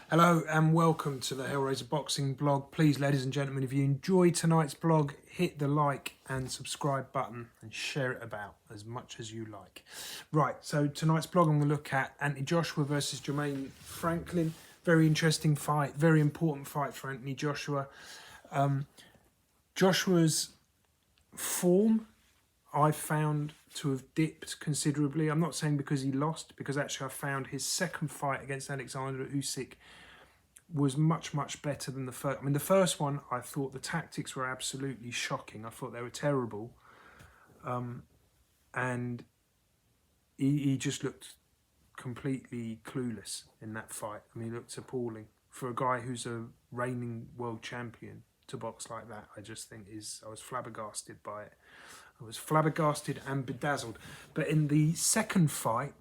Hello and welcome to the Hellraiser Boxing blog. Please, ladies and gentlemen, if you enjoy tonight's blog, hit the like and subscribe button and share it about as much as you like. Right, so tonight's blog I'm going to look at Anthony Joshua versus Jermain Franklin. Very interesting fight, very important fight for Anthony Joshua. Joshua's form I found to have dipped considerably. I'm not saying because he lost, because actually I found his second fight against Alexander Usyk was much better than the first. I mean, the first one, I thought the tactics were absolutely shocking. I thought they were terrible. And he just looked completely clueless in that fight. I mean, he looked appalling. For a guy who's a reigning world champion to box like that, I just think I was flabbergasted by it. I was flabbergasted and bedazzled. But in the second fight,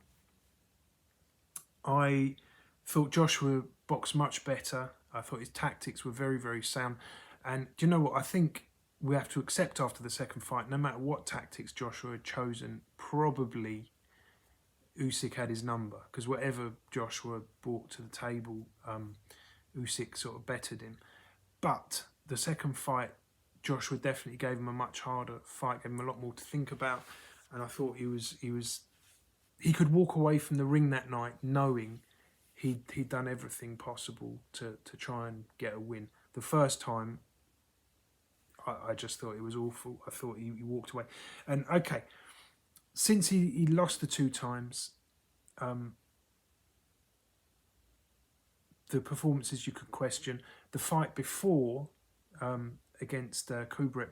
I thought Joshua boxed much better. I thought his tactics were very sound. And do you know what? I think we have to accept after the second fight, no matter what tactics Joshua had chosen, probably Usyk had his number. Because whatever Joshua brought to the table, Usyk sort of bettered him. But the second fight, Joshua definitely gave him a much harder fight, gave him a lot more to think about. And I thought he could walk away from the ring that night knowing he'd done everything possible to try and get a win. The first time, I just thought it was awful. I thought he walked away. And okay, since he lost the two times, the performances you could question. The fight before against Cobra,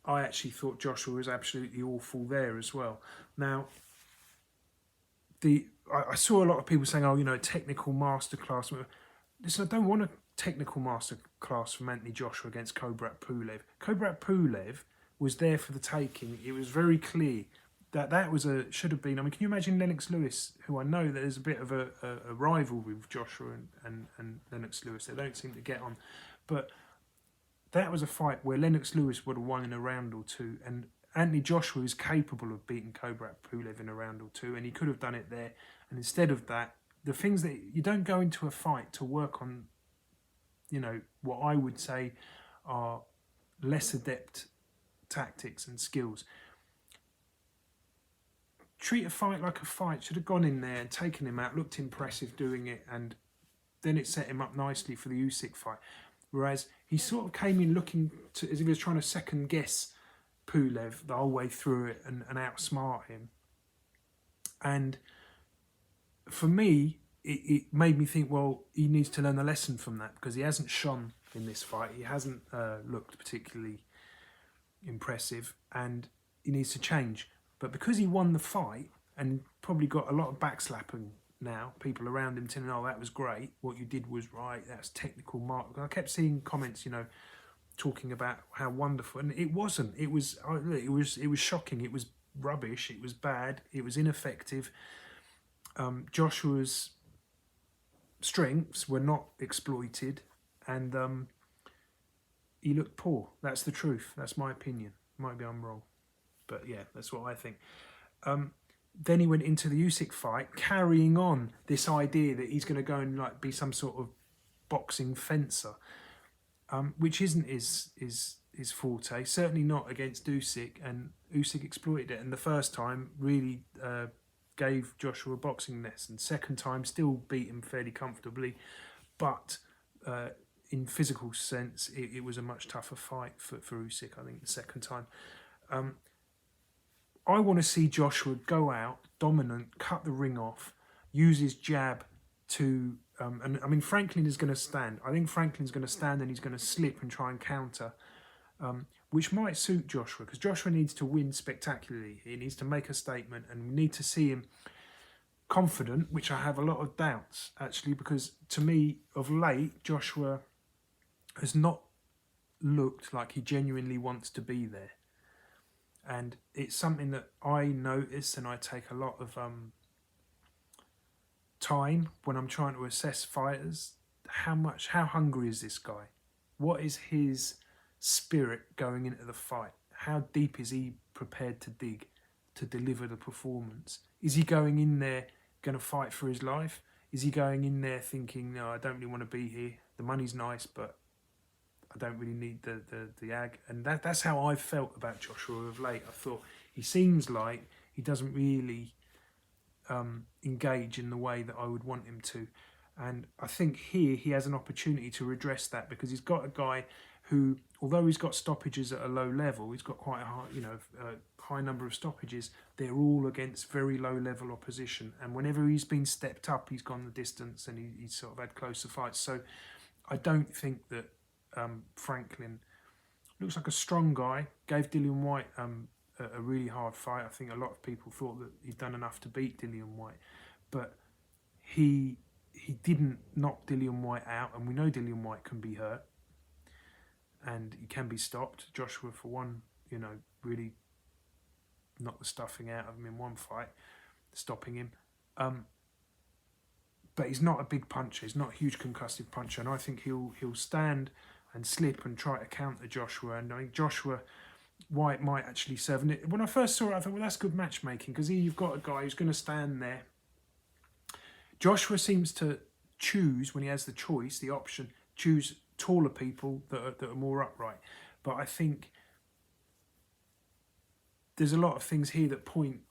I actually thought Joshua was absolutely awful there as well. Now, I saw a lot of people saying, "Oh, a technical masterclass." Listen, I don't want a technical masterclass from Anthony Joshua against Cobra Pulev was there for the taking. It was very clear that should have been. I mean, can you imagine Lennox Lewis, who I know that there's a bit of a rivalry with Joshua and Lennox Lewis. They don't seem to get on, but that was a fight where Lennox Lewis would have won in a round or two, and Anthony Joshua is capable of beating Cobra Pulev in a round or two, and he could have done it there. And instead of that, the things that you don't go into a fight to work on, what I would say are less adept tactics and skills. Treat a fight like a fight. Should have gone in there and taken him out, looked impressive doing it, and then it set him up nicely for the Usyk fight. Whereas he sort of came in looking as if he was trying to second guess Pulev the whole way through it and outsmart him. And for me, it made me think, well, he needs to learn a lesson from that, because he hasn't shone in this fight. He hasn't looked particularly impressive, and he needs to change. But because he won the fight and probably got a lot of backslapping now, people around him telling, "Oh, that was great. What you did was right. That's technical mark." I kept seeing comments, talking about how wonderful, and it wasn't. It was shocking. It was rubbish. It was bad. It was ineffective. Joshua's strengths were not exploited, and he looked poor. That's the truth. That's my opinion. Maybe I'm wrong, but yeah, that's what I think. Then he went into the Usyk fight, carrying on this idea that he's going to go and be some sort of boxing fencer, which isn't his forte. Certainly not against Usyk, and Usyk exploited it. And the first time really gave Joshua a boxing lesson. Second time still beat him fairly comfortably, but in physical sense, it was a much tougher fight for Usyk, I think, the second time. I want to see Joshua go out, dominant, cut the ring off, use his jab to... and I mean, Franklin is going to stand. I think Franklin's going to stand and he's going to slip and try and counter, which might suit Joshua, because Joshua needs to win spectacularly. He needs to make a statement, and we need to see him confident, which I have a lot of doubts, actually, because to me, of late, Joshua has not looked like he genuinely wants to be there. And it's something that I notice, and I take a lot of time when I'm trying to assess fighters. How hungry is this guy? What is his spirit going into the fight? How deep is he prepared to dig to deliver the performance? Is he going in there going to fight for his life? Is he going in there thinking, no, I don't really want to be here. The money's nice, but I don't really need the ag. And that's how I've felt about Joshua of late. I thought he seems like he doesn't really engage in the way that I would want him to. And I think here he has an opportunity to redress that, because he's got a guy who, although he's got stoppages at a low level, he's got quite a high, high number of stoppages. They're all against very low level opposition, and whenever he's been stepped up, he's gone the distance, and he's sort of had closer fights. So I don't think that Franklin looks like a strong guy. Gave Dillian Whyte a really hard fight. I think a lot of people thought that he'd done enough to beat Dillian Whyte, but he didn't knock Dillian Whyte out, and we know Dillian Whyte can be hurt and he can be stopped. Joshua, for one, really knocked the stuffing out of him in one fight, stopping him. But he's not a big puncher. He's not a huge concussive puncher, and I think he'll stand and slip and try to counter Joshua. And I think Joshua Whyte might actually serve. And when I first saw it, I thought, well, that's good matchmaking, because here you've got a guy who's going to stand there. Joshua seems to choose, when he has the choice, the option, choose taller people that are more upright. But I think there's a lot of things here that point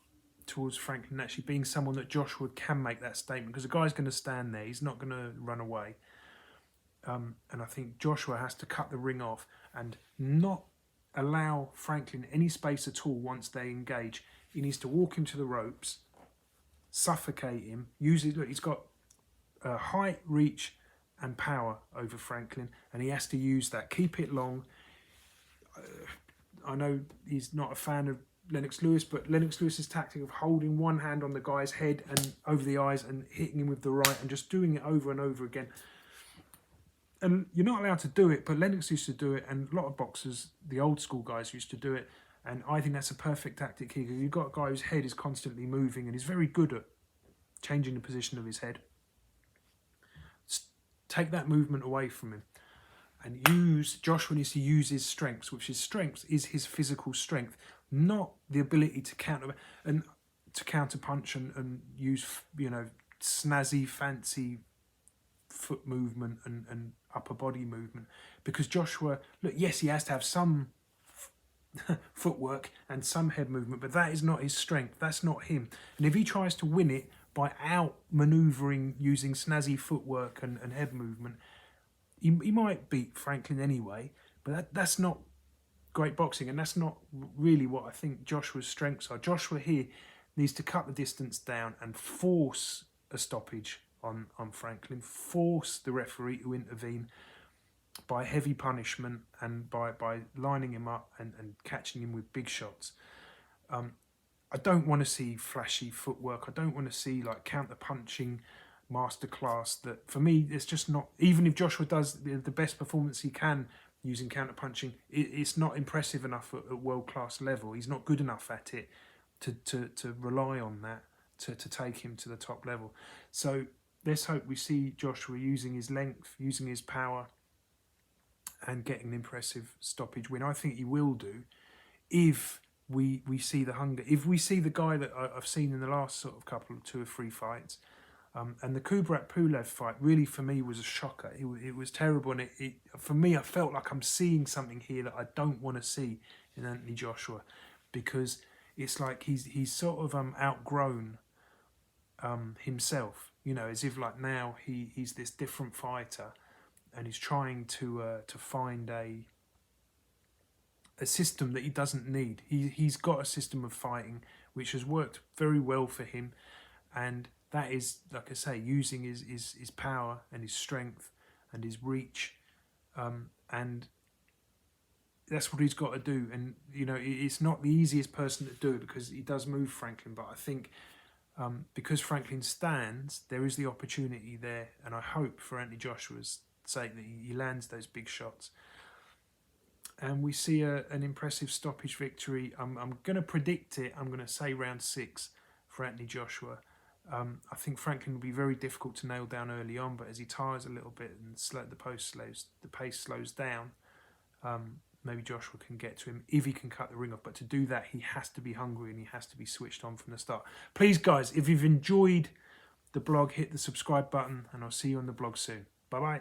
towards Franklin actually being someone that Joshua can make that statement, because the guy's going to stand there. He's not going to run away. And I think Joshua has to cut the ring off and not allow Franklin any space at all once they engage. He needs to walk him to the ropes, suffocate him. Look, he's got height, reach and power over Franklin, and he has to use that. Keep it long. I know he's not a fan of Lennox Lewis, but Lennox Lewis's tactic of holding one hand on the guy's head and over the eyes and hitting him with the right and just doing it over and over again. And you're not allowed to do it, but Lennox used to do it, and a lot of boxers, the old school guys, used to do it. And I think that's a perfect tactic here, because you've got a guy whose head is constantly moving and he's very good at changing the position of his head. Take that movement away from him, and Joshua needs to use his strengths, which his strength is his physical strength, not the ability to counter punch and use snazzy, fancy foot movement and upper body movement. Because Joshua, look, yes, he has to have some footwork and some head movement, but that is not his strength. That's not him. And if he tries to win it by out-manoeuvring using snazzy footwork and head movement, he might beat Franklin anyway, but that's not great boxing, and that's not really what I think Joshua's strengths are. Joshua here needs to cut the distance down and force a stoppage on Franklin, force the referee to intervene by heavy punishment and by lining him up and catching him with big shots. I don't want to see flashy footwork. I don't want to see like counter-punching masterclass. That, for me, it's just not. Even if Joshua does the best performance he can using counter-punching, it's not impressive enough at world-class level. He's not good enough at it to rely on that to take him to the top level. So let's hope we see Joshua using his length, using his power, and getting an impressive stoppage win. I think he will do, if we see the hunger. If we see the guy that I've seen in the last sort of couple of 2 or 3 fights, and the Kubrat-Pulev fight really for me was a shocker. It was terrible, and it for me, I felt like I'm seeing something here that I don't want to see in Anthony Joshua, because it's like he's sort of outgrown himself, as if like now he's this different fighter, and he's trying to find a system that he doesn't need. He's got a system of fighting which has worked very well for him, and that is, like I say, using his power and his strength and his reach, and that's what he's got to do. And it's not the easiest person to do it, because he does move Franklin, but I think because Franklin stands, there is the opportunity there, and I hope for Anthony Joshua's sake that he lands those big shots. And we see an impressive stoppage victory. I'm going to predict it. I'm going to say round 6 for Anthony Joshua. I think Franklin will be very difficult to nail down early on, but as he tires a little bit and the pace slows down, maybe Joshua can get to him if he can cut the ring off. But to do that, he has to be hungry and he has to be switched on from the start. Please, guys, if you've enjoyed the blog, hit the subscribe button, and I'll see you on the blog soon. Bye-bye.